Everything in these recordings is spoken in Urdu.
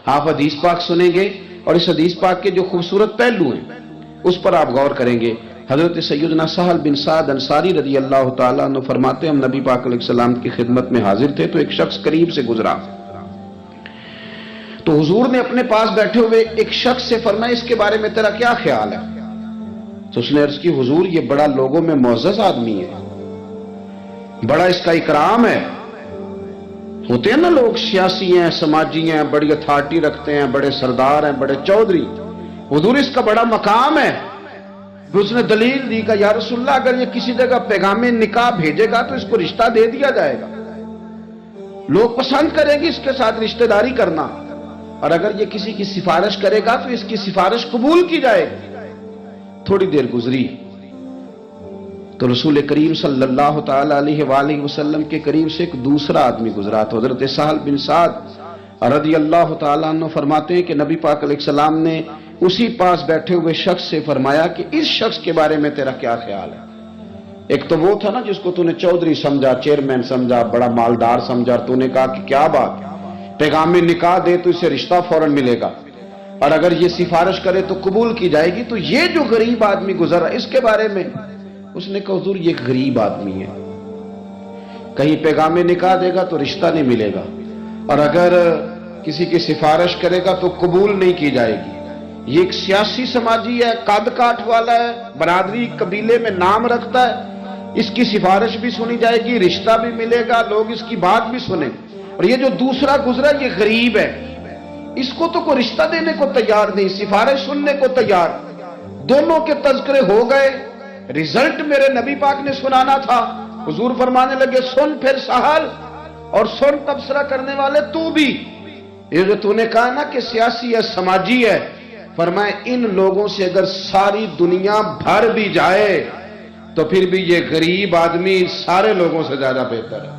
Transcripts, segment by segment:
آپ حدیث پاک سنیں گے اور اس حدیث پاک کے جو خوبصورت پہلو ہیں اس پر آپ غور کریں گے۔ حضرت سیدنا سہل بن سعد انصاری رضی اللہ تعالیٰ عنہ فرماتے ہیں ہم نبی پاک علیہ السلام کی خدمت میں حاضر تھے تو ایک شخص قریب سے گزرا، تو حضور نے اپنے پاس بیٹھے ہوئے ایک شخص سے فرمایا اس کے بارے میں تیرا کیا خیال ہے؟ تو اس نے عرض کی حضور یہ بڑا لوگوں میں معزز آدمی ہے، بڑا اس کا اکرام ہے۔ ہوتے ہیں نا لوگ سیاسی ہیں، سماجی ہیں، بڑی اتھارٹی رکھتے ہیں، بڑے سردار ہیں، بڑے چودھری، حضور اس کا بڑا مقام ہے۔ اس نے دلیل دی کہ یا رسول اللہ اگر یہ کسی جگہ پیغام نکاح بھیجے گا تو اس کو رشتہ دے دیا جائے گا، لوگ پسند کریں گے اس کے ساتھ رشتہ داری کرنا، اور اگر یہ کسی کی سفارش کرے گا تو اس کی سفارش قبول کی جائے گی۔ تھوڑی دیر گزری تو رسول کریم صلی اللہ تعالی علیہ وآلہ وسلم کے قریب سے ایک دوسرا آدمی گزرا تو حضرت سہل بن سعد رضی اللہ تعالیٰ عنہ فرماتے ہیں کہ نبی پاک علیہ السلام نے اسی پاس بیٹھے ہوئے شخص سے فرمایا کہ اس شخص کے بارے میں تیرا کیا خیال ہے؟ ایک تو وہ تھا نا جس کو تو نے چودھری سمجھا، چیئرمین سمجھا، بڑا مالدار سمجھا، اور تو نے کہا کہ کیا بات، پیغام نکاح دے تو اسے رشتہ فوراً ملے گا، اور اگر یہ سفارش کرے تو قبول کی جائے گی۔ تو یہ جو غریب آدمی گزرا اس کے بارے میں اس نے کہا حضور یہ ایک غریب آدمی ہے، کہیں پیغام نکاح دے گا تو رشتہ نہیں ملے گا، اور اگر کسی کی سفارش کرے گا تو قبول نہیں کی جائے گی۔ یہ ایک سیاسی سماجی ہے، قد کاٹ والا ہے، برادری قبیلے میں نام رکھتا ہے، اس کی سفارش بھی سنی جائے گی، رشتہ بھی ملے گا، لوگ اس کی بات بھی سنیں۔ اور یہ جو دوسرا گزرا یہ غریب ہے، اس کو تو کوئی رشتہ دینے کو تیار نہیں، سفارش سننے کو تیار۔ دونوں کے تذکرے ہو گئے، رزلٹ میرے نبی پاک نے سنانا تھا۔ حضور فرمانے لگے سن پھر سہل، اور سن تبصرہ کرنے والے تو بھی، یہ جو تو نے کہا نا کہ سیاسی ہے، سماجی ہے، فرمائے ان لوگوں سے اگر ساری دنیا بھر بھی جائے تو پھر بھی یہ غریب آدمی سارے لوگوں سے زیادہ بہتر ہے۔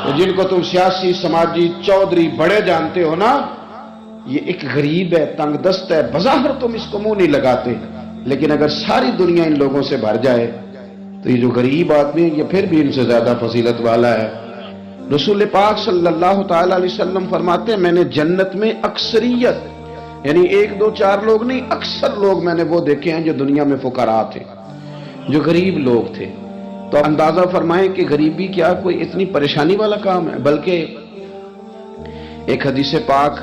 تو جن کو تم سیاسی، سماجی، چودھری بڑے جانتے ہو نا، یہ ایک غریب ہے، تنگ دست ہے، بظاہر تم اس کو منہ نہیں لگاتے، لیکن اگر ساری دنیا ان لوگوں سے بھر جائے تو یہ جو غریب آدمی ہے یہ پھر بھی ان سے زیادہ فضیلت والا ہے۔ رسول پاک صلی اللہ تعالی علیہ وسلم فرماتے ہیں میں نے جنت میں اکثریت، یعنی ایک دو چار لوگ نہیں، اکثر لوگ میں نے وہ دیکھے ہیں جو دنیا میں فقراء تھے، جو غریب لوگ تھے۔ تو اندازہ فرمائیں کہ غریبی کیا کوئی اتنی پریشانی والا کام ہے؟ بلکہ ایک حدیث پاک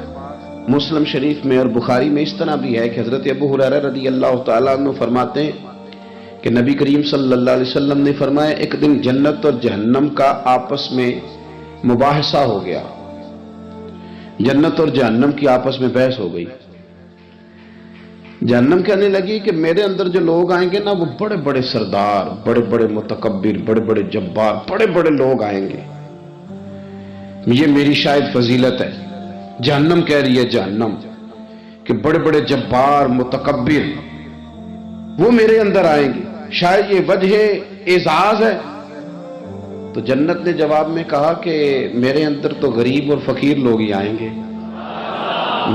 مسلم شریف میں اور بخاری میں اس طرح بھی ہے کہ حضرت ابو ہریرہ رضی اللہ تعالیٰ عنہ فرماتے ہیں کہ نبی کریم صلی اللہ علیہ وسلم نے فرمایا ایک دن جنت اور جہنم کا آپس میں مباحثہ ہو گیا، جنت اور جہنم کی آپس میں بحث ہو گئی۔ جہنم کہنے لگی کہ میرے اندر جو لوگ آئیں گے نا وہ بڑے بڑے سردار، بڑے بڑے متکبر، بڑے بڑے جبار، بڑے بڑے لوگ آئیں گے، یہ میری شاید فضیلت ہے۔ جہنم کہہ رہی ہے جہنم کہ بڑے بڑے جبار، متکبر وہ میرے اندر آئیں گے، شاید یہ وجہ اعزاز ہے۔ تو جنت نے جواب میں کہا کہ میرے اندر تو غریب اور فقیر لوگ ہی آئیں گے،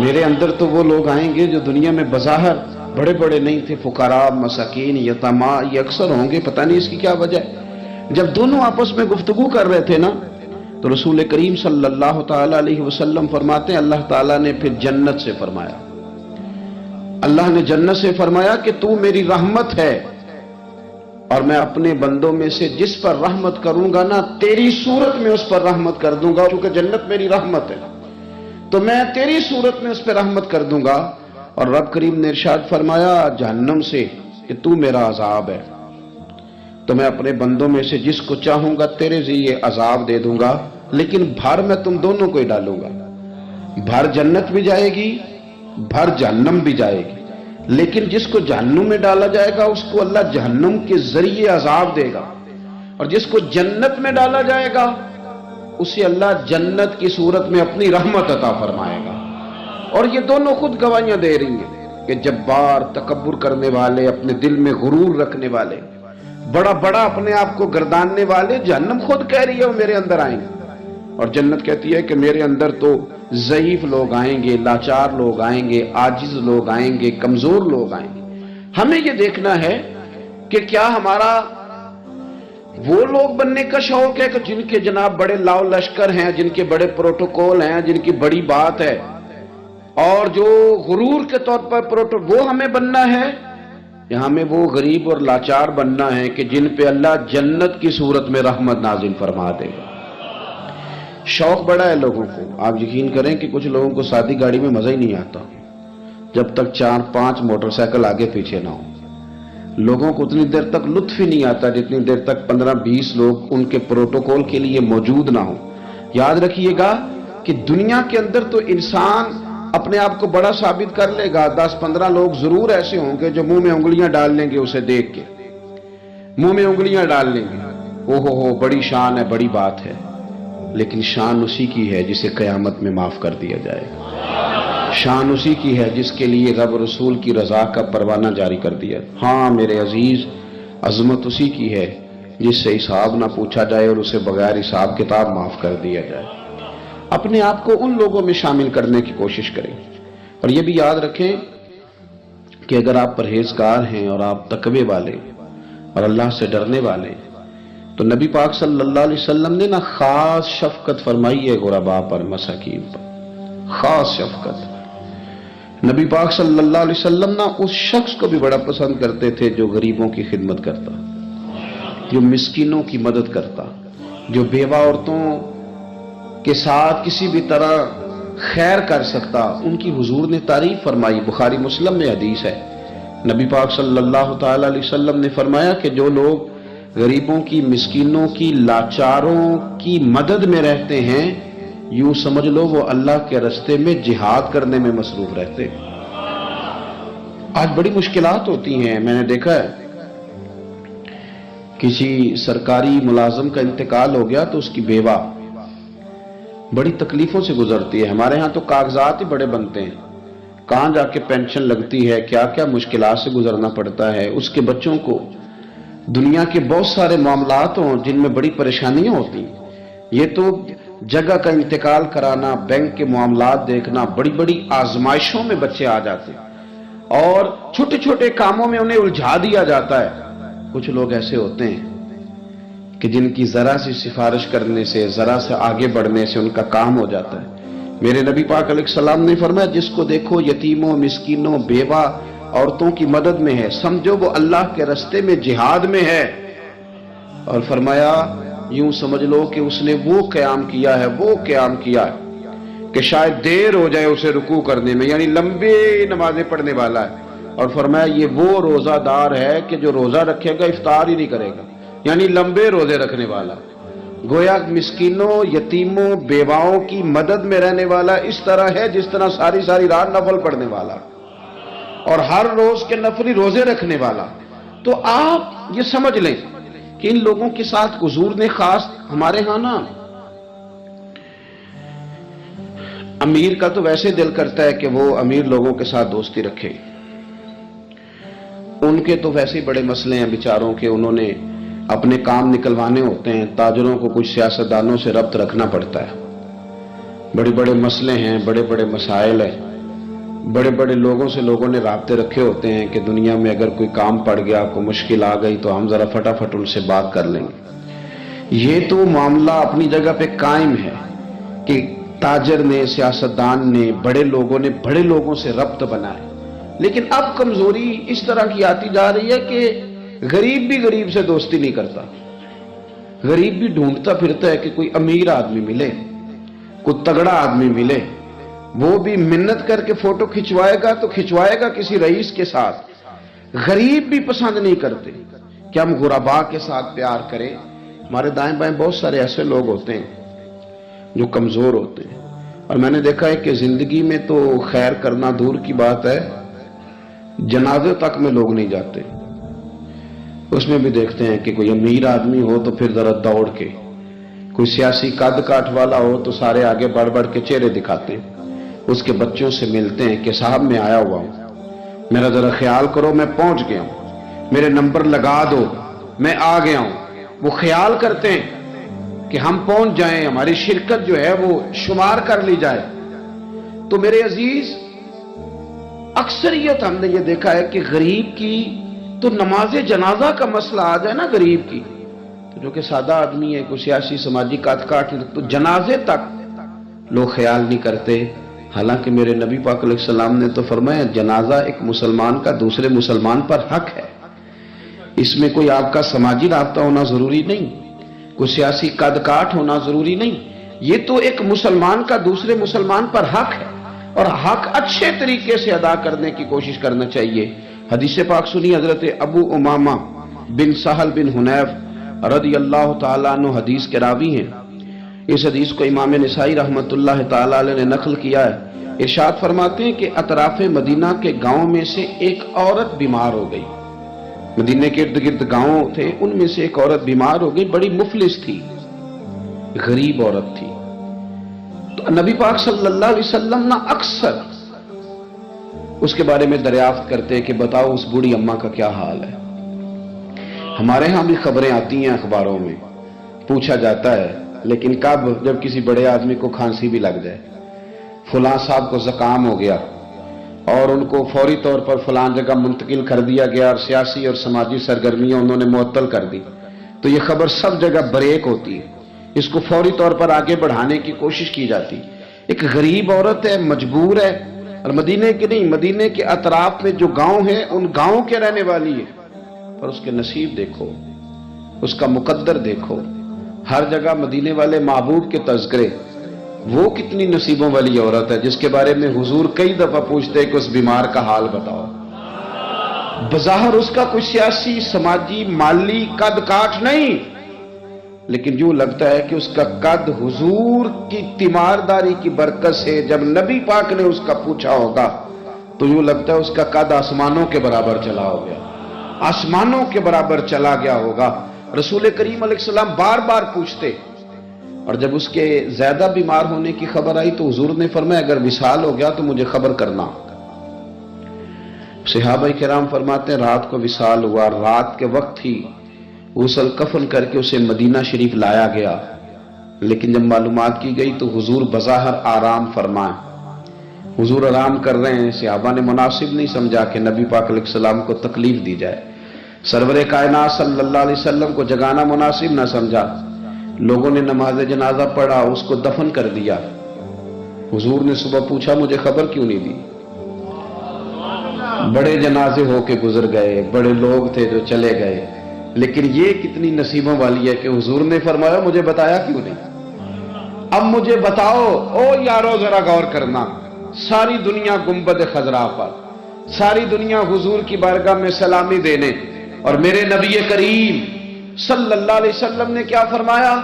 میرے اندر تو وہ لوگ آئیں گے جو دنیا میں بظاہر بڑے بڑے نہیں تھے، فقراء، مساکین، یتامہ، یہ اکثر ہوں گے، پتہ نہیں اس کی کیا وجہ ہے۔ جب دونوں آپس میں گفتگو کر رہے تھے نا تو رسول کریم صلی اللہ تعالی علیہ وسلم فرماتے ہیں اللہ تعالیٰ نے پھر جنت سے فرمایا، اللہ نے جنت سے فرمایا کہ تو میری رحمت ہے اور میں اپنے بندوں میں سے جس پر رحمت کروں گا نا تیری صورت میں اس پر رحمت کر دوں گا، چونکہ جنت میری رحمت ہے تو میں تیری صورت میں اس پہ رحمت کر دوں گا۔ اور رب کریم نے ارشاد فرمایا جہنم سے کہ تو میرا عذاب ہے تو میں اپنے بندوں میں سے جس کو چاہوں گا تیرے ذریعے عذاب دے دوں گا، لیکن بھر میں تم دونوں کو ہی ڈالوں گا، بھر جنت بھی جائے گی، بھر جہنم بھی جائے گی، لیکن جس کو جہنم میں ڈالا جائے گا اس کو اللہ جہنم کے ذریعے عذاب دے گا، اور جس کو جنت میں ڈالا جائے گا اسے اللہ جنت کی صورت میں اپنی رحمت عطا فرمائے گا۔ اور یہ دونوں خود گواہیاں دے رہی ہیں کہ جبار، تکبر کرنے والے، اپنے دل میں غرور رکھنے والے، بڑا بڑا اپنے آپ کو گرداننے والے، جہنم خود کہہ رہی ہے وہ میرے اندر آئیں گے، اور جنت کہتی ہے کہ میرے اندر تو ضعیف لوگ آئیں گے، لاچار لوگ آئیں گے، عاجز لوگ آئیں گے، کمزور لوگ آئیں گے۔ ہمیں یہ دیکھنا ہے کہ کیا ہمارا وہ لوگ بننے کا شوق ہے کہ جن کے جناب بڑے لاؤ لشکر ہیں، جن کے بڑے پروٹوکول ہیں، جن کی بڑی بات ہے، اور جو غرور کے طور پر وہ ہمیں بننا ہے یا ہمیں وہ غریب اور لاچار بننا ہے کہ جن پہ اللہ جنت کی صورت میں رحمت نازل فرما دے گا؟ شوق بڑا ہے لوگوں کو. آپ یقین کریں کہ کچھ لوگوں کو سادی گاڑی میں مزہ ہی نہیں آتا جب تک 4-5 موٹر سائیکل آگے پیچھے نہ ہو. لوگوں کو اتنی دیر تک لطف ہی نہیں آتا جتنی دیر تک 15-20 لوگ ان کے پروٹوکول کے لیے موجود نہ ہوں. یاد رکھیے گا کہ دنیا کے اندر تو انسان اپنے آپ کو بڑا ثابت کر لے گا. 10-15 لوگ ضرور ایسے ہوں گے جو منہ میں انگلیاں ڈال لیں گے اسے دیکھ کے, منہ میں انگلیاں ڈال لیں گے, او ہو بڑی شان ہے, بڑی بات ہے. لیکن شان اسی کی ہے جسے قیامت میں معاف کر دیا جائے. شان اسی کی ہے جس کے لیے رب رسول کی رضا کا پروانہ جاری کر دیا. ہاں میرے عزیز, عظمت اسی کی ہے جس سے حساب نہ پوچھا جائے اور اسے بغیر حساب کتاب معاف کر دیا جائے. اپنے آپ کو ان لوگوں میں شامل کرنے کی کوشش کریں. اور یہ بھی یاد رکھیں کہ اگر آپ پرہیزگار ہیں اور آپ تقوی والے اور اللہ سے ڈرنے والے, تو نبی پاک صلی اللہ علیہ وسلم نے نا خاص شفقت فرمائی ہے غرباء پر, مساکین پر. خاص شفقت. نبی پاک صلی اللہ علیہ وسلم نا اس شخص کو بھی بڑا پسند کرتے تھے جو غریبوں کی خدمت کرتا, جو مسکینوں کی مدد کرتا, جو بیوہ عورتوں کے ساتھ کسی بھی طرح خیر کر سکتا. ان کی حضور نے تعریف فرمائی. بخاری مسلم میں حدیث ہے, نبی پاک صلی اللہ تعالی علیہ وسلم نے فرمایا کہ جو لوگ غریبوں کی, مسکینوں کی, لاچاروں کی مدد میں رہتے ہیں, یوں سمجھ لو وہ اللہ کے راستے میں جہاد کرنے میں مصروف رہتے. آج بڑی مشکلات ہوتی ہیں. میں نے دیکھا ہے کسی سرکاری ملازم کا انتقال ہو گیا تو اس کی بیوہ بڑی تکلیفوں سے گزرتی ہے. ہمارے ہاں تو کاغذات ہی بڑے بنتے ہیں, کہاں جا کے پینشن لگتی ہے, کیا کیا مشکلات سے گزرنا پڑتا ہے. اس کے بچوں کو دنیا کے بہت سارے معاملات ہوں جن میں بڑی پریشانیاں ہوتی ہیں. یہ تو جگہ کا انتقال کرانا, بینک کے معاملات دیکھنا, بڑی بڑی آزمائشوں میں بچے آ جاتے ہیں اور چھوٹے چھوٹے کاموں میں انہیں الجھا دیا جاتا ہے. کچھ لوگ ایسے ہوتے ہیں کہ جن کی ذرا سی سفارش کرنے سے, ذرا سے آگے بڑھنے سے ان کا کام ہو جاتا ہے. میرے نبی پاک علیہ السلام نے فرمایا جس کو دیکھو یتیموں, مسکینوں, بیوہ عورتوں کی مدد میں ہے, سمجھو وہ اللہ کے راستے میں جہاد میں ہے. اور فرمایا یوں سمجھ لو کہ اس نے وہ قیام کیا ہے کہ شاید دیر ہو جائے اسے رکوع کرنے میں, یعنی لمبے نمازیں پڑھنے والا ہے. اور فرمایا یہ وہ روزہ دار ہے کہ جو روزہ رکھے گا افطار ہی نہیں کرے گا, یعنی لمبے روزے رکھنے والا. گویا مسکینوں, یتیموں, بیواؤں کی مدد میں رہنے والا اس طرح ہے جس طرح ساری ساری رات نفل پڑھنے والا اور ہر روز کے نفلی روزے رکھنے والا. تو آپ یہ سمجھ لیں کہ ان لوگوں کے ساتھ حضور نے خاص, ہمارے ہاں نا امیر کا تو ویسے دل کرتا ہے کہ وہ امیر لوگوں کے ساتھ دوستی رکھے. ان کے تو ویسے ہی بڑے مسئلے ہیں بیچاروں کے, انہوں نے اپنے کام نکلوانے ہوتے ہیں. تاجروں کو کچھ سیاستدانوں سے ربط رکھنا پڑتا ہے, بڑے بڑے مسئلے ہیں, بڑے بڑے مسائل ہیں, بڑے بڑے لوگوں سے لوگوں نے رابطے رکھے ہوتے ہیں کہ دنیا میں اگر کوئی کام پڑ گیا, کوئی مشکل آ گئی تو ہم ذرا فٹافٹ ان سے بات کر لیں گے. یہ تو معاملہ اپنی جگہ پہ قائم ہے کہ تاجر نے, سیاستدان نے, بڑے لوگوں نے بڑے لوگوں سے ربط بنائے. لیکن اب کمزوری اس طرح کی آتی جا رہی ہے کہ غریب بھی غریب سے دوستی نہیں کرتا. غریب بھی ڈھونڈتا پھرتا ہے کہ کوئی امیر آدمی ملے, کوئی تگڑا آدمی ملے. وہ بھی منت کر کے فوٹو کھچوائے گا تو کھچوائے گا کسی رئیس کے ساتھ. غریب بھی پسند نہیں کرتے کہ ہم غرباء کے ساتھ پیار کریں. ہمارے دائیں بائیں بہت سارے ایسے لوگ ہوتے ہیں جو کمزور ہوتے ہیں, اور میں نے دیکھا ہے کہ زندگی میں تو خیر کرنا دور کی بات ہے, جنازے تک میں لوگ نہیں جاتے. اس میں بھی دیکھتے ہیں کہ کوئی امیر آدمی ہو تو پھر ذرا دوڑ کے, کوئی سیاسی قد کاٹ والا ہو تو سارے آگے بڑھ بڑھ کے چہرے دکھاتے ہیں. اس کے بچوں سے ملتے ہیں کہ صاحب میں آیا ہوا ہوں, میرا ذرا خیال کرو, میں پہنچ گیا ہوں, میرے نمبر لگا دو, میں آ گیا ہوں. وہ خیال کرتے ہیں کہ ہم پہنچ جائیں, ہماری شرکت جو ہے وہ شمار کر لی جائے. تو میرے عزیز, اکثریت ہم نے یہ دیکھا ہے کہ غریب کی تو نماز جنازہ کا مسئلہ آ جائے نا غریب کی, تو جو کہ سادہ آدمی ہے, کوئی سیاسی سماجی کاٹ تو جنازے تک لوگ خیال نہیں کرتے حالانکہ میرے نبی پاک علیہ السلام نے تو فرمایا جنازہ ایک مسلمان کا دوسرے مسلمان پر حق ہے، اس میں کوئی آپ کا سماجی رابطہ ہونا ضروری نہیں، کوئی سیاسی قد کاٹ ہونا ضروری نہیں، یہ تو ایک مسلمان کا دوسرے مسلمان پر حق ہے، اور حق اچھے طریقے سے ادا کرنے کی کوشش کرنا چاہیے۔ حدیث پاک سنی، حضرت ابو امامہ بن سہل بن حنیف رضی اللہ تعالیٰ عنہ حدیث کے راوی ہیں۔ اس حدیث کو امام نسائی رحمۃ اللہ تعالیٰ علیہ نے نقل کیا ہے۔ ارشاد فرماتے ہیں کہ اطراف مدینہ کے گاؤں میں سے ایک عورت بیمار ہو گئی۔ مدینہ کے ارد گرد گاؤں تھے، ان میں سے ایک عورت بیمار ہو گئی، بڑی مفلس تھی، غریب عورت تھی۔ تو نبی پاک صلی اللہ علیہ وسلم نہ اکثر اس کے بارے میں دریافت کرتے کہ بتاؤ اس بوڑھی اماں کا کیا حال ہے۔ ہمارے ہاں بھی خبریں آتی ہیں اخباروں میں، پوچھا جاتا ہے، لیکن کب؟ جب کسی بڑے آدمی کو کھانسی بھی لگ جائے، فلاں صاحب کو زکام ہو گیا اور ان کو فوری طور پر فلاں جگہ منتقل کر دیا گیا اور سیاسی اور سماجی سرگرمیاں انہوں نے معطل کر دی، تو یہ خبر سب جگہ بریک ہوتی ہے، اس کو فوری طور پر آگے بڑھانے کی کوشش کی جاتی۔ ایک غریب عورت ہے، مجبور ہے، اور مدینے کے نہیں، مدینے کے اطراف میں جو گاؤں ہیں ان گاؤں کے رہنے والی ہے، پر اس کے نصیب دیکھو، اس کا مقدر دیکھو، ہر جگہ مدینے والے محبوب کے تذکرے۔ وہ کتنی نصیبوں والی عورت ہے جس کے بارے میں حضور کئی دفعہ پوچھتے کہ اس بیمار کا حال بتاؤ۔ بظاہر اس کا کوئی سیاسی، سماجی، مالی قد کاٹ نہیں، لیکن یوں لگتا ہے کہ اس کا قد حضور کی تیمارداری کی برکت سے جب نبی پاک نے اس کا پوچھا ہوگا تو یوں لگتا ہے اس کا قد آسمانوں کے برابر چلا ہو گیا، آسمانوں کے برابر چلا گیا ہوگا۔ رسول کریم علیہ السلام بار بار پوچھتے، اور جب اس کے زیادہ بیمار ہونے کی خبر آئی تو حضور نے فرمایا اگر وصال ہو گیا تو مجھے خبر کرنا۔ صحابہ کرام فرماتے ہیں رات کو وصال ہوا، رات کے وقت ہی غسل کفن کر کے اسے مدینہ شریف لایا گیا، لیکن جب معلومات کی گئی تو حضور بظاہر آرام فرمائے، حضور آرام کر رہے ہیں۔ صحابہ نے مناسب نہیں سمجھا کہ نبی پاک علیہ السلام کو تکلیف دی جائے، سرور کائنات صلی اللہ علیہ وسلم کو جگانا مناسب نہ سمجھا، لوگوں نے نماز جنازہ پڑھا، اس کو دفن کر دیا۔ حضور نے صبح پوچھا مجھے خبر کیوں نہیں دی؟ بڑے جنازے ہو کے گزر گئے، بڑے لوگ تھے جو چلے گئے، لیکن یہ کتنی نصیبوں والی ہے کہ حضور نے فرمایا مجھے بتایا کیوں نہیں؟ اب مجھے بتاؤ۔ او یارو ذرا غور کرنا، ساری دنیا گنبد خضرا پر، ساری دنیا حضور کی بارگاہ میں سلامی دینے، اور میرے نبی کریم صلی اللہ علیہ وسلم نے کیا فرمایا؟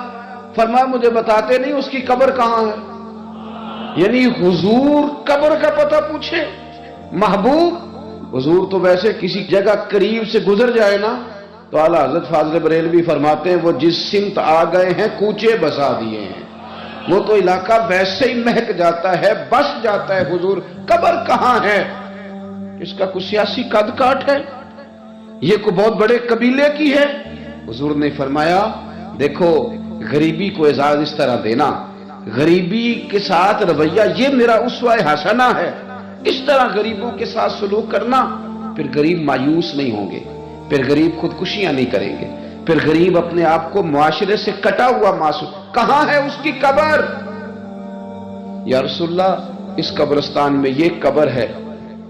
فرمایا مجھے بتاتے نہیں اس کی قبر کہاں ہے؟ یعنی حضور قبر کا پتہ پوچھے محبوب؟ حضور تو ویسے کسی جگہ قریب سے گزر جائے نا تو اعلیٰ حضرت فاضل بریلوی فرماتے ہیں وہ جس سمت آ گئے ہیں کوچے بسا دیے ہیں، وہ تو علاقہ ویسے ہی مہک جاتا ہے، بس جاتا ہے۔ حضور قبر کہاں ہے؟ اس کا کوئی سیاسی قد کاٹ ہے؟ یہ کوئی بہت بڑے قبیلے کی ہے؟ حضور نے فرمایا دیکھو غریبی کو اعزاز اس طرح دینا، غریبی کے ساتھ رویہ یہ میرا اسوہ حسنہ ہے، اس طرح غریبوں کے ساتھ سلوک کرنا، پھر غریب مایوس نہیں ہوں گے، پھر غریب خودکشیاں نہیں کریں گے، پھر غریب اپنے آپ کو معاشرے سے کٹا ہوا محسوس۔ کہاں ہے اس کی قبر؟ یا رسول اللہ اس قبرستان میں یہ قبر ہے،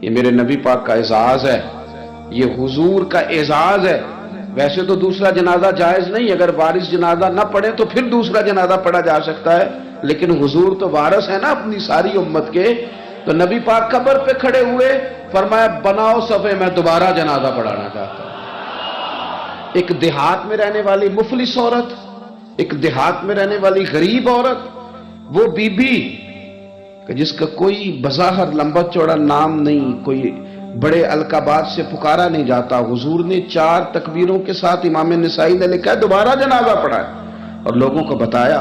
یہ میرے نبی پاک کا اعزاز ہے، یہ حضور کا اعزاز ہے۔ ویسے تو دوسرا جنازہ جائز نہیں، اگر وارث جنازہ نہ پڑھے تو پھر دوسرا جنازہ پڑھا جا سکتا ہے، لیکن حضور تو وارث ہے نا اپنی ساری امت کے۔ تو نبی پاک قبر پہ کھڑے ہوئے، فرمایا بناؤ صفے، میں دوبارہ جنازہ پڑھانا چاہتا ہوں۔ ایک دیہات میں رہنے والی مفلس عورت، ایک دیہات میں رہنے والی غریب عورت، وہ بی بی کہ جس کا کوئی بظاہر لمبا چوڑا نام نہیں، کوئی بڑے القابات سے پکارا نہیں جاتا، حضور نے 4 تکبیروں کے ساتھ امام نسائی نے لکھا ہے دوبارہ جنازہ پڑھا ہے، اور لوگوں کو بتایا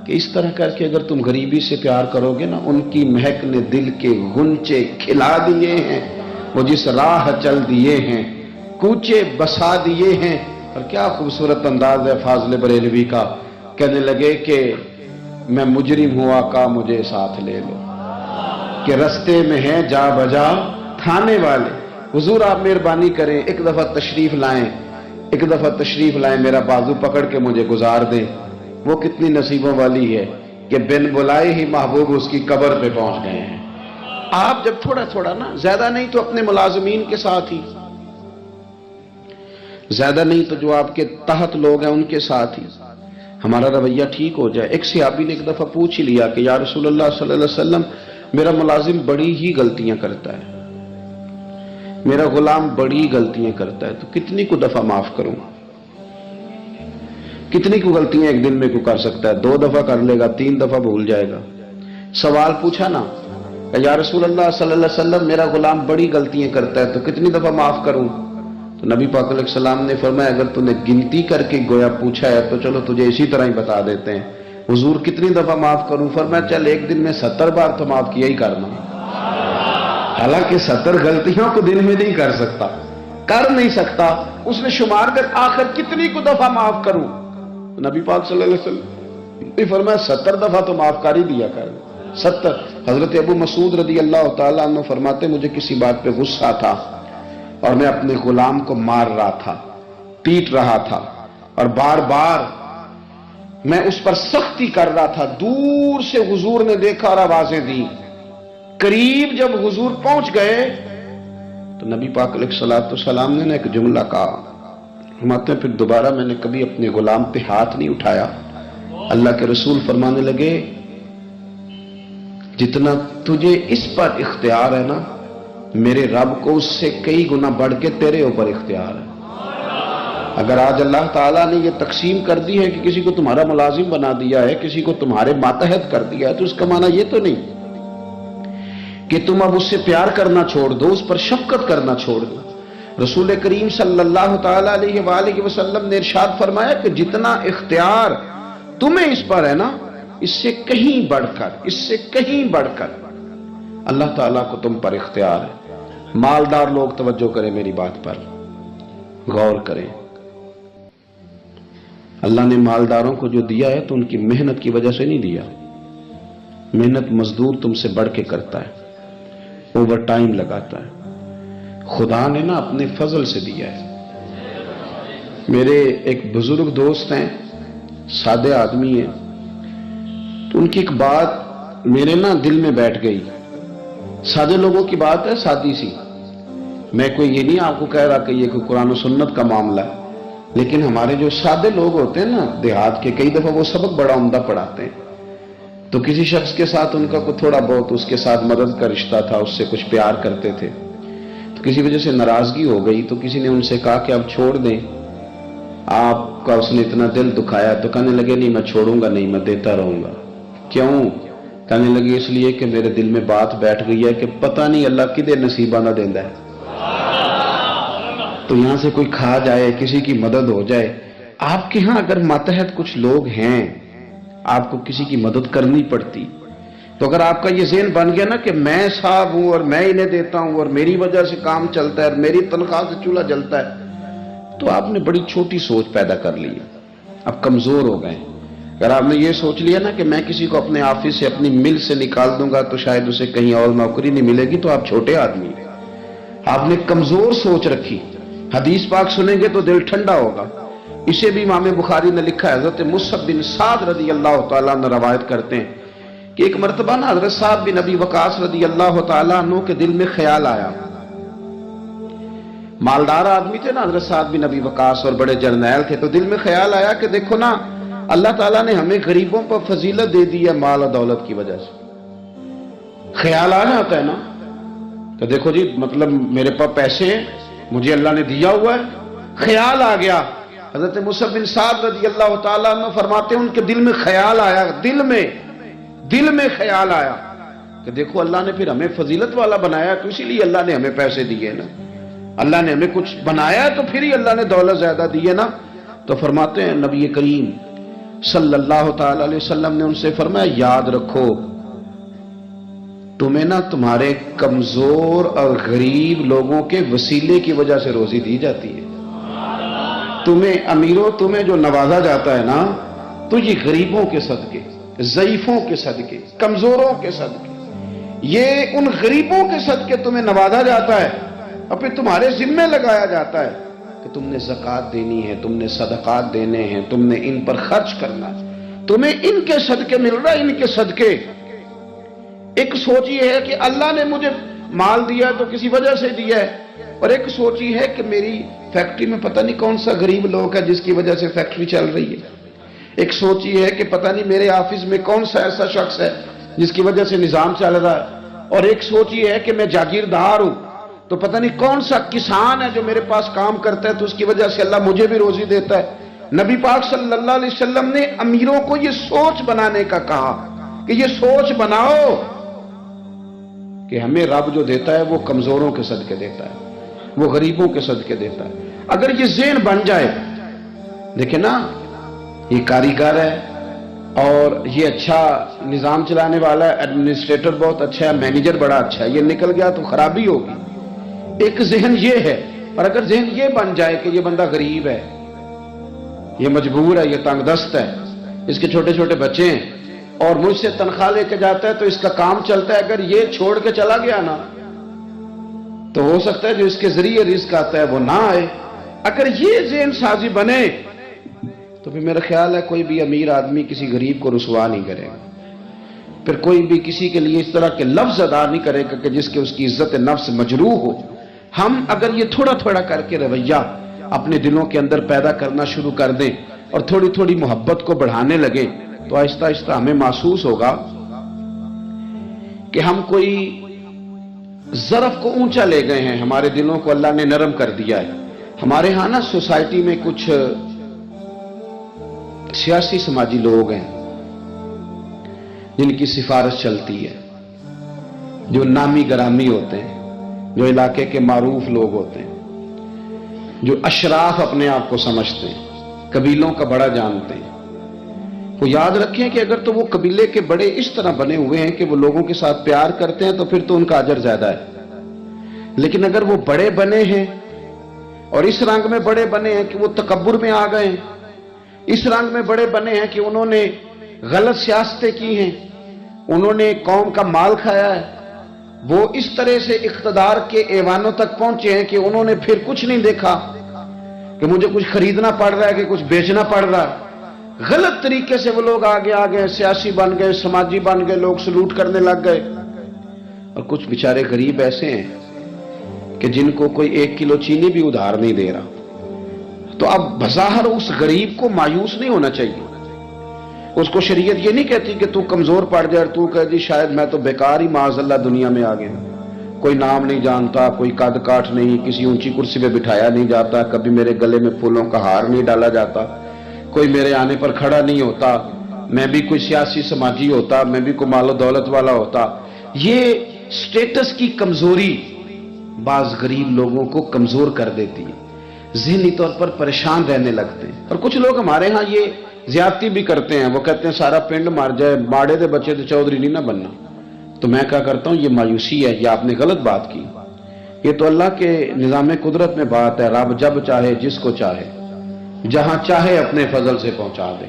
کہ اس طرح کر کے اگر تم غریبی سے پیار کرو گے نا، ان کی مہک نے دل کے غنچے کھلا دیے ہیں، وہ جس راہ چل دیے ہیں کوچے بسا دیے ہیں۔ اور کیا خوبصورت انداز ہے فاضل بریلوی کا، کہنے لگے کہ میں مجرم ہوا کا مجھے ساتھ لے لو، کہ رستے میں ہیں جا بجا تھانے والے۔ حضور آپ مہربانی کریں، ایک دفعہ تشریف لائیں، میرا بازو پکڑ کے مجھے گزار دیں۔ وہ کتنی نصیبوں والی ہے کہ بن بلائے ہی محبوب اس کی قبر پہ پہنچ گئے ہیں۔ آپ جب تھوڑا تھوڑا نا، زیادہ نہیں تو اپنے ملازمین کے ساتھ ہی، زیادہ نہیں تو جو آپ کے تحت لوگ ہیں ان کے ساتھ ہی ہمارا رویہ ٹھیک ہو جائے۔ ایک صحابی نے ایک دفعہ پوچھ ہی لیا کہ یا رسول اللہ صلی اللہ علیہ وسلم، میرا ملازم بڑی ہی غلطیاں کرتا ہے، میرا غلام بڑی غلطیاں کرتا ہے، تو کتنی کو دفعہ معاف کروں؟ کتنی کو غلطیاں ایک دن میں کو کر سکتا ہے؟ 2 دفعہ کر لے گا، 3 دفعہ بھول جائے گا۔ سوال پوچھا نا کہ یا رسول اللہ صلی اللہ علیہ وسلم، میرا غلام بڑی غلطیاں کرتا ہے تو کتنی دفعہ معاف کروں؟ تو نبی پاک علیہ السلام نے فرمایا اگر تو نے گنتی کر کے گویا پوچھا ہے تو چلو تجھے اسی طرح ہی بتا دیتے ہیں، حضور کتنی دفعہ معاف کروں؟ فرمایا چل ایک دن میں 70 بار تو معاف کیا ہی کرنا۔ حالانکہ 70 غلطیوں کو دن میں نہیں کر سکتا، کر نہیں سکتا، اس نے شمار کر آخر کتنی کو دفعہ معاف کروں؟ نبی پاک صلی اللہ علیہ وسلم نے فرمایا 70 دفعہ تو معاف کر ہی دیا کر۔ 70۔ حضرت ابو مسعود رضی اللہ تعالیٰ عنہ فرماتے مجھے کسی بات پہ غصہ تھا اور میں اپنے غلام کو مار رہا تھا، پیٹ رہا تھا، اور بار بار میں اس پر سختی کر رہا تھا۔ دور سے حضور نے دیکھا اور آوازیں دی، قریب جب حضور پہنچ گئے تو نبی پاک علیہ الصلوۃ والسلام نے ایک جملہ کہا، فرماتے ہیں پھر دوبارہ میں نے کبھی اپنے غلام پہ ہاتھ نہیں اٹھایا۔ اللہ کے رسول فرمانے لگے جتنا تجھے اس پر اختیار ہے نا، میرے رب کو اس سے کئی گنا بڑھ کے تیرے اوپر اختیار ہے۔ اگر آج اللہ تعالیٰ نے یہ تقسیم کر دی ہے کہ کسی کو تمہارا ملازم بنا دیا ہے، کسی کو تمہارے ماتحت کر دیا ہے، تو اس کا معنی یہ تو نہیں کہ تم اب اس سے پیار کرنا چھوڑ دو، اس پر شفقت کرنا چھوڑ دو۔ رسول کریم صلی اللہ تعالیٰ علیہ وآلہ وسلم نے ارشاد فرمایا کہ جتنا اختیار تمہیں اس پر ہے نا، اس سے کہیں بڑھ کر، اس سے کہیں بڑھ کر اللہ تعالیٰ کو تم پر اختیار ہے۔ مالدار لوگ توجہ کریں، میری بات پر غور کریں۔ اللہ نے مالداروں کو جو دیا ہے تو ان کی محنت کی وجہ سے نہیں دیا، محنت مزدور تم سے بڑھ کے کرتا ہے، اوور ٹائم لگاتا ہے، خدا نے نا اپنے فضل سے دیا ہے۔ میرے ایک بزرگ دوست ہیں، سادے آدمی ہیں، تو ان کی ایک بات میرے نا دل میں بیٹھ گئی۔ سادے لوگوں کی بات ہے، سادی سی، میں کوئی یہ نہیں آپ کو کہہ رہا کہ یہ کوئی قرآن و سنت کا معاملہ ہے، لیکن ہمارے جو سادے لوگ ہوتے ہیں نا دیہات کے، کئی دفعہ وہ سبق بڑا عمدہ پڑھاتے ہیں۔ تو کسی شخص کے ساتھ ان کا کوئی تھوڑا بہت اس کے ساتھ مدد کا رشتہ تھا، اس سے کچھ پیار کرتے تھے، تو کسی وجہ سے ناراضگی ہو گئی تو کسی نے ان سے کہا کہ اب چھوڑ دیں، آپ کا اس نے اتنا دل دکھایا۔ تو کہنے لگے نہیں میں چھوڑوں گا نہیں، میں دیتا رہوں گا۔ کیوں؟ کہنے لگے اس لیے کہ میرے دل میں بات بیٹھ گئی ہے کہ پتہ نہیں اللہ کدے نصیبہ نہ دیندا ہے، تو یہاں سے کوئی کھا جائے، کسی کی مدد ہو جائے۔ آپ کے ہاں اگر ماتحت کچھ لوگ ہیں، آپ کو کسی کی مدد کرنی پڑتی، تو اگر آپ کا یہ ذہن بن گیا نا کہ میں صاحب ہوں اور میں انہیں دیتا ہوں اور میری وجہ سے کام چلتا ہے اور میری تنخواہ سے چولہا جلتا ہے، تو آپ نے بڑی چھوٹی سوچ پیدا کر لی ہے، اب کمزور ہو گئے۔ اگر آپ نے یہ سوچ لیا نا کہ میں کسی کو اپنے آفس سے، اپنی مل سے نکال دوں گا تو شاید اسے کہیں اور نوکری نہیں ملے گی، تو آپ چھوٹے آدمی ہیں، آپ نے کمزور سوچ رکھی۔ حدیث پاک سنیں گے تو دل ٹھنڈا ہوگا۔ اسے بھی امام بخاری نے لکھا ہے، حضرت مصعب بن سعد رضی اللہ تعالیٰ عنہ روایت کرتے ہیں کہ ایک مرتبہ نا حضرت سعد بن ابی وقاص رضی اللہ تعالیٰ عنہ کے دل میں خیال آیا، مالدار آدمی تھے نا حضرت سعد بن ابی وقاص اور بڑے جرنیل تھے، تو دل میں خیال آیا کہ دیکھو نا اللہ تعالیٰ نے ہمیں غریبوں پر فضیلت دے دی ہے مال و دولت کی وجہ سے۔ خیال آ جاتا ہے نا کہ دیکھو جی مطلب میرے پاس پیسے ہیں، مجھے اللہ نے دیا ہوا ہے، خیال آ گیا۔ حضرت مصعب بن سعد رضی اللہ تعالیٰ عنہ فرماتے ہیں ان کے دل میں خیال آیا، دل میں خیال آیا کہ دیکھو اللہ نے پھر ہمیں فضیلت والا بنایا، تو اسی لیے اللہ نے ہمیں پیسے دیے نا، اللہ نے ہمیں کچھ بنایا تو پھر ہی اللہ نے دولت زیادہ دی ہے نا۔ تو فرماتے ہیں نبی کریم صلی اللہ تعالی علیہ وسلم نے ان سے فرمایا یاد رکھو تمہیں نا تمہارے کمزور اور غریب لوگوں کے وسیلے کی وجہ سے روزی دی جاتی ہے۔ تمہیں امیروں تمہیں جو نوازا جاتا ہے نا تو یہ غریبوں کے صدقے، ضعیفوں کے صدقے، کمزوروں کے صدقے، یہ ان غریبوں کے صدقے تمہیں نوازا جاتا ہے اور پھر تمہارے ذمہ لگایا جاتا ہے کہ تم نے زکوٰۃ دینی ہے، تم نے صدقات دینے ہیں، تم نے ان پر خرچ کرنا ہے، تمہیں ان کے صدقے مل رہا ہے، ان کے صدقے۔ ایک سوچ یہ ہے کہ اللہ نے مجھے مال دیا تو کسی وجہ سے دیا ہے، اور ایک سوچ یہ ہے کہ میری فیکٹری میں پتہ نہیں کون سا غریب لوگ ہے جس کی وجہ سے فیکٹری چل رہی ہے، ایک سوچ یہ ہے کہ پتہ نہیں میرے آفس میں کون سا ایسا شخص ہے جس کی وجہ سے نظام چل رہا ہے، اور ایک سوچ یہ ہے کہ میں جاگیردار ہوں تو پتہ نہیں کون سا کسان ہے جو میرے پاس کام کرتا ہے تو اس کی وجہ سے اللہ مجھے بھی روزی دیتا ہے۔ نبی پاک صلی اللہ علیہ وسلم نے امیروں کو یہ سوچ بنانے کا کہا کہ یہ سوچ بناؤ کہ ہمیں رب جو دیتا ہے وہ کمزوروں کے صدقے دیتا ہے، وہ غریبوں کے صدقے دیتا ہے۔ اگر یہ ذہن بن جائے، دیکھیں نا، یہ کاریگر ہے اور یہ اچھا نظام چلانے والا ہے، ایڈمنسٹریٹر بہت اچھا ہے، مینیجر بڑا اچھا ہے، یہ نکل گیا تو خرابی ہوگی۔ ایک ذہن یہ ہے، اور اگر ذہن یہ بن جائے کہ یہ بندہ غریب ہے، یہ مجبور ہے، یہ تنگ دست ہے، اس کے چھوٹے چھوٹے بچے ہیں اور مجھ سے تنخواہ لے کے جاتا ہے تو اس کا کام چلتا ہے، اگر یہ چھوڑ کے چلا گیا نا تو ہو سکتا ہے جو اس کے ذریعے رزق آتا ہے وہ نہ آئے۔ اگر یہ ذہن سازی بنے تو پھر میرا خیال ہے کوئی بھی امیر آدمی کسی غریب کو رسوا نہیں کرے گا، پھر کوئی بھی کسی کے لیے اس طرح کے لفظ ادا نہیں کرے گا کہ جس کے اس کی عزت نفس مجروح ہو۔ ہم اگر یہ تھوڑا تھوڑا کر کے رویہ اپنے دلوں کے اندر پیدا کرنا شروع کر دیں اور تھوڑی تھوڑی محبت کو بڑھانے لگیں تو آہستہ آہستہ ہمیں محسوس ہوگا کہ ہم کوئی ظرف کو اونچا لے گئے ہیں، ہمارے دلوں کو اللہ نے نرم کر دیا ہے۔ ہمارے ہاں نا سوسائٹی میں کچھ سیاسی سماجی لوگ ہیں جن کی سفارش چلتی ہے، جو نامی گرامی ہوتے ہیں، جو علاقے کے معروف لوگ ہوتے ہیں، جو اشراف اپنے آپ کو سمجھتے ہیں، قبیلوں کا بڑا جانتے ہیں۔ وہ یاد رکھیں کہ اگر تو وہ قبیلے کے بڑے اس طرح بنے ہوئے ہیں کہ وہ لوگوں کے ساتھ پیار کرتے ہیں تو پھر تو ان کا اجر زیادہ ہے، لیکن اگر وہ بڑے بنے ہیں اور اس رنگ میں بڑے بنے ہیں کہ وہ تکبر میں آ گئے ہیں، اس رنگ میں بڑے بنے ہیں کہ انہوں نے غلط سیاستیں کی ہیں، انہوں نے قوم کا مال کھایا ہے، وہ اس طرح سے اقتدار کے ایوانوں تک پہنچے ہیں کہ انہوں نے پھر کچھ نہیں دیکھا کہ مجھے کچھ خریدنا پڑ رہا ہے کہ کچھ بیچنا پڑ رہا ہے۔ غلط طریقے سے وہ لوگ آگے سیاسی بن گئے، سماجی بن گئے، لوگ سلوٹ کرنے لگ گئے، اور کچھ بیچارے غریب ایسے ہیں کہ جن کو کوئی 1 کلو چینی بھی ادھار نہیں دے رہا۔ تو اب بظاہر اس غریب کو مایوس نہیں ہونا چاہیے، اس کو شریعت یہ نہیں کہتی کہ تو کمزور پڑ جائے اور تو کہہ دی شاید میں تو بیکار ہی معاذ اللہ دنیا میں آ گیا، کوئی نام نہیں جانتا، کوئی قد کاٹ نہیں، کسی اونچی کرسی پہ بٹھایا نہیں جاتا، کبھی میرے گلے میں پھولوں کا ہار نہیں ڈالا جاتا، کوئی میرے آنے پر کھڑا نہیں ہوتا، میں بھی کوئی سیاسی سماجی ہوتا، میں بھی کوئی مال و دولت والا ہوتا۔ یہ سٹیٹس کی کمزوری بعض غریب لوگوں کو کمزور کر دیتی ہے، ذہنی طور پر پریشان رہنے لگتے ہیں۔ اور کچھ لوگ ہمارے ہاں یہ زیادتی بھی کرتے ہیں، وہ کہتے ہیں سارا پنڈ مار جائے، ماڑے دے بچے تو چودھری نہیں نہ بننا۔ تو میں کیا کرتا ہوں، یہ مایوسی ہے، یہ آپ نے غلط بات کی۔ یہ تو اللہ کے نظام قدرت میں بات ہے، رب جب چاہے جس کو چاہے جہاں چاہے اپنے فضل سے پہنچا دے۔